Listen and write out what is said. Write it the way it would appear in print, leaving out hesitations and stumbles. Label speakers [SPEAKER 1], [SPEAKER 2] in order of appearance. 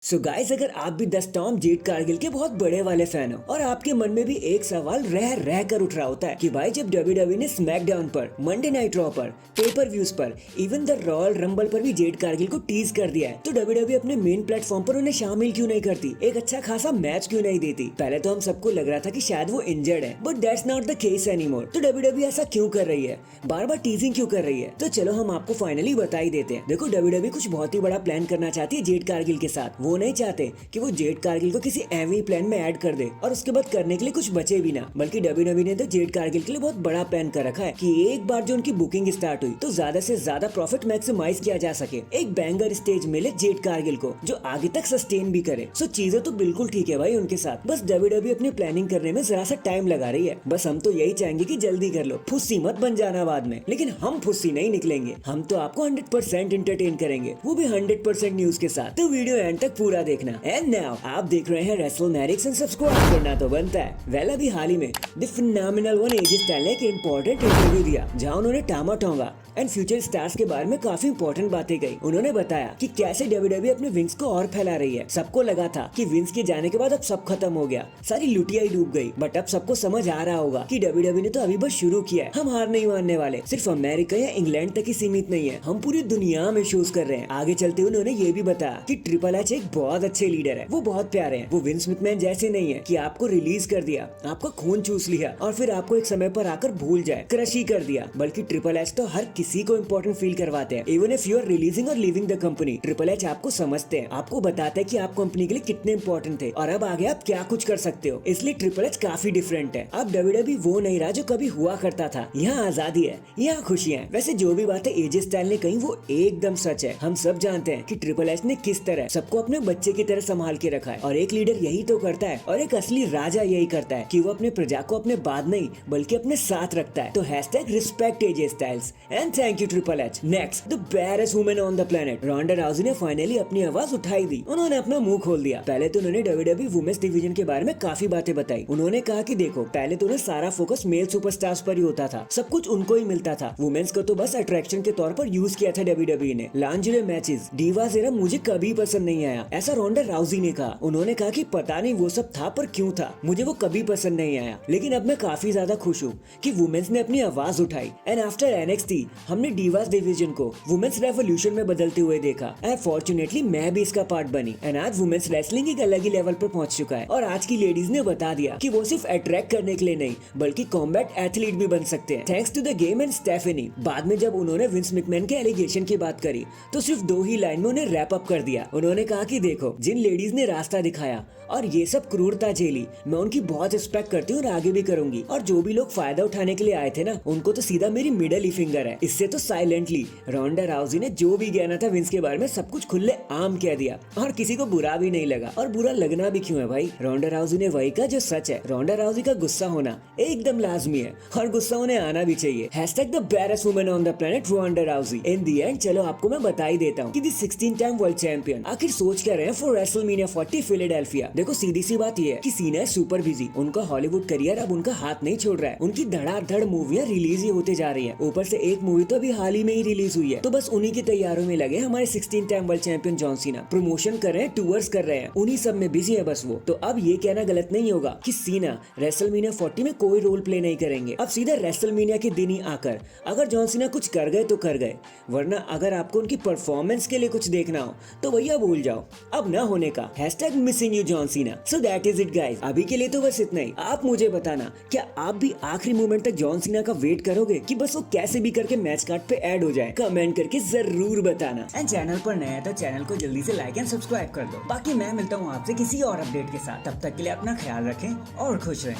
[SPEAKER 1] So guys, अगर आप भी द स्टॉर्म जेड कारगिल के बहुत बड़े वाले फैन हो और आपके मन में भी एक सवाल रह रह कर उठ रहा होता है कि भाई जब डब्ल्यूडब्ल्यूई ने स्मैकडाउन पर, मंडे नाइट रॉ पर, पेपर व्यूज पर, इवन द रॉयल रंबल पर भी जेड कारगिल को टीज कर दिया है, तो डब्ल्यूडब्ल्यूई अपने मेन प्लेटफॉर्म पर उन्हें शामिल क्यों नहीं करती, एक अच्छा खासा मैच क्यों नहीं देती। पहले तो हम सबको लग रहा था कि शायद वो इंजर्ड है, but that's not the case anymore. तो डब्ल्यूडब्ल्यूई ऐसा क्यों कर रही है, बार बार टीजिंग क्यों कर रही है? तो चलो हम आपको फाइनली बता ही देते हैं। देखो, डब्ल्यूडब्ल्यूई कुछ बहुत ही बड़ा प्लान करना चाहती है जेड कारगिल के साथ। वो नहीं चाहते कि वो जेड कारगिल को किसी एमवी प्लान में ऐड कर दे और उसके बाद करने के लिए कुछ बचे भी ना, बल्कि डब्ल्यूडब्ल्यूई ने तो जेड कारगिल के लिए बहुत बड़ा प्लान कर रखा है कि एक बार जो उनकी बुकिंग स्टार्ट हुई तो ज्यादा से ज्यादा प्रॉफिट मैक्सिमाइज किया जा सके, एक बैंगर स्टेज मिले जेड कारगिल को जो आगे तक सस्टेन भी करे। सो चीजें तो बिल्कुल ठीक है भाई उनके साथ, बस डब्ल्यूडब्ल्यूई अपनी प्लानिंग करने में जरा सा टाइम लगा रही है। बस हम तो यही चाहेंगे कि जल्दी कर लो, फुस्सी मत बन जाना बाद में। लेकिन हम फुस्सी नहीं निकलेंगे, हम तो आपको 100% एंटरटेन करेंगे, वो भी 100% न्यूज के साथ। तो वीडियो एंड तक पूरा देखना। एंड नाउ आप देख रहे हैं रेसलमैनिक्स एंड सब्सक्राइब करना तो बनता है। वेल, अभी हाल ही में the phenomenal one AJ Styles ने एक इंपॉर्टेंट इंटरव्यू दिया जहां उन्होंने टामा टोंगा एंड फ्यूचर स्टार्स के बारे में काफी इंपॉर्टेंट बातें कही। उन्होंने बताया कि कैसे डब्ल्यूडब्ल्यूई अपने विंग्स को और फैला रही है। सबको लगा था कि विंग्स के जाने के बाद अब सब खत्म हो गया, सारी लुटिया ही डूब गई, बट अब सबको समझ आ रहा होगा कि डब्ल्यूडब्ल्यूई ने तो अभी बस शुरू किया है। हम हार नहीं मानने वाले, सिर्फ अमेरिका या इंग्लैंड तक ही सीमित नहीं है, हम पूरी दुनिया में शोज कर रहे हैं। आगे चलते हुए उन्होंने ये भी बताया कि ट्रिपल एच एक बहुत अच्छे लीडर है, वो बहुत प्यारे हैं, वो विंस मैकमैन जैसे नहीं है कि आपको रिलीज कर दिया, आपका खून चूस लिया और फिर आपको एक समय पर आकर भूल जाए, क्रश ही कर दिया। बल्कि ट्रिपल एच तो हर किसी को इम्पोर्टेंट फील करवाते हैं। Even if you are releasing और leaving the company, triple H आपको समझते हैं, आपको बताते हैं कि आप कंपनी के लिए कितने इंपॉर्टेंट थे और अब आगे आप क्या कुछ कर सकते हो। इसलिए ट्रिपल एच काफी डिफरेंट है। अब डब्ल्यूडब्ल्यूई वो नहीं रहा जो कभी हुआ करता था। यहाँ आजादी है, यहाँ खुशियाँ। वैसे जो भी बातें एजे स्टाइल ने कही वो एकदम सच है। हम सब जानते हैं कि ट्रिपल एच ने किस तरह सबको अपने बच्चे की तरह संभाल के रखा है और एक लीडर यही तो करता है और एक असली राजा यही करता है कि वो अपने प्रजा को अपने बाद नहीं बल्कि अपने साथ रखता है। तो #respect AJ Styles and thank you Triple H. Next, the baddest woman on the planet Ronda Rousey ने फाइनली अपनी आवाज उठाई दी। उन्होंने अपना मुंह खोल दिया। पहले तो उन्होंने डब्ल्यूडब्ल्यूई वुमेन्स डिवीजन के बारे में काफी बातें बताई। उन्होंने कहा कि देखो, पहले तो उन्हें सारा फोकस मेल सुपरस्टार्स पर ही होता था, सब कुछ उनको ही मिलता था। वुमेन्स को तो बस अट्रैक्शन के तौर पर यूज किया था डब्ल्यूडब्ल्यूई ने। लांजरे मैचेस, डीवास एरा मुझे कभी पसंद नहीं आया, ऐसा रोंडा राउजी ने कहा। उन्होंने कहा कि पता नहीं वो सब था पर क्यों था, मुझे वो कभी पसंद नहीं आया। लेकिन अब मैं काफी ज्यादा खुश हूँ कि वुमेन्स ने अपनी आवाज उठाई। एंड आफ्टर एनएक्सटी हमने डीवास डिवीजन को वुमेन्स रेवोल्यूशन में बदलते हुए देखा। एंड फॉर्चुनेटली मैं भी इसका पार्ट बनी। एंड आज वुमेन्स रेसलिंग एक अलग ही लेवल पर पहुंच चुका है और आज की लेडीज ने बता दिया कि वो सिर्फ अट्रैक्ट करने के लिए नहीं बल्कि कॉम्बैट एथलीट भी बन सकते हैं, thanks to the game and Stephanie. बाद में जब उन्होंने विंस मैकमैन के एलिगेशन की बात करी तो सिर्फ 2 ही लाइन में उन्हें रैप अप कर दिया। उन्होंने कहा कि देखो, जिन लेडीज ने रास्ता दिखाया और ये सब क्रूरता झेली, मैं उनकी बहुत रिस्पेक्ट करती हूँ और आगे भी करूंगी। और जो भी लोग फायदा उठाने के लिए आए थे ना, उनको तो सीधा मेरी मिडल ही फिंगर है। इससे तो साइलेंटली रोंडा राउजी ने जो भी कहना था विंस के बारे में सब कुछ खुले आम कह दिया और किसी को बुरा भी नहीं लगा। और बुरा लगना भी क्यों है भाई, रोंडा राउजी ने वही कहा जो सच है। रोंडा राउजी का गुस्सा होना एकदम लाजमी है और गुस्सा उन्हें आना भी चाहिए। #the baddest woman on the planet Ronda Rousey. In the end चलो आपको मैं बता ही देता हूँ कि दी 16 टाइम वर्ल्ड चैंपियन आखिर सोच क्या रहे हैं फॉर रेसलमेनिया 40 फिलाडेल्फिया। देखो, सीधी सी बात ये है कि सीना है सुपर बिजी, उनका हॉलीवुड करियर अब उनका हाथ नहीं छोड़ रहा है। उनकी धड़ाधड़ मूवियां रिलीज ही होते जा रही है, ऊपर से एक मूवी तो अभी हाल ही में ही रिलीज हुई है। तो बस उन्हीं की तैयारियों में लगे हमारे 16 time world champion John Cena. Promotion कर रहे हैं, टूर्स कर रहे हैं, उन्हीं सब में बिजी है बस वो। तो अब ये कहना गलत नहीं होगा कि सीना रेसलमेनिया 40 में कोई रोल प्ले नहीं करेंगे। अब सीधा रेसलमेनिया के दिन ही आकर अगर जॉन सीना कुछ कर गए तो कर गए, वरना अगर आपको उनकी परफॉर्मेंस के लिए कुछ देखना हो तो भैया भूल जाओ, अब ना होने का। #missing you John Cena. So that is it guys, अभी के लिए तो बस इतना ही। आप मुझे बताना, क्या आप भी आखिरी मोमेंट तक जॉन सीना का वेट करोगे कि बस वो कैसे भी करके मैच कार्ड पे ऐड हो जाए? कमेंट करके जरूर बताना। एंड चैनल पर नया है तो चैनल को जल्दी से लाइक एंड सब्सक्राइब कर दो। बाकी मैं मिलता हूँ आपसे किसी और अपडेट के साथ, तब तक के लिए अपना ख्याल रखें और खुश रहें।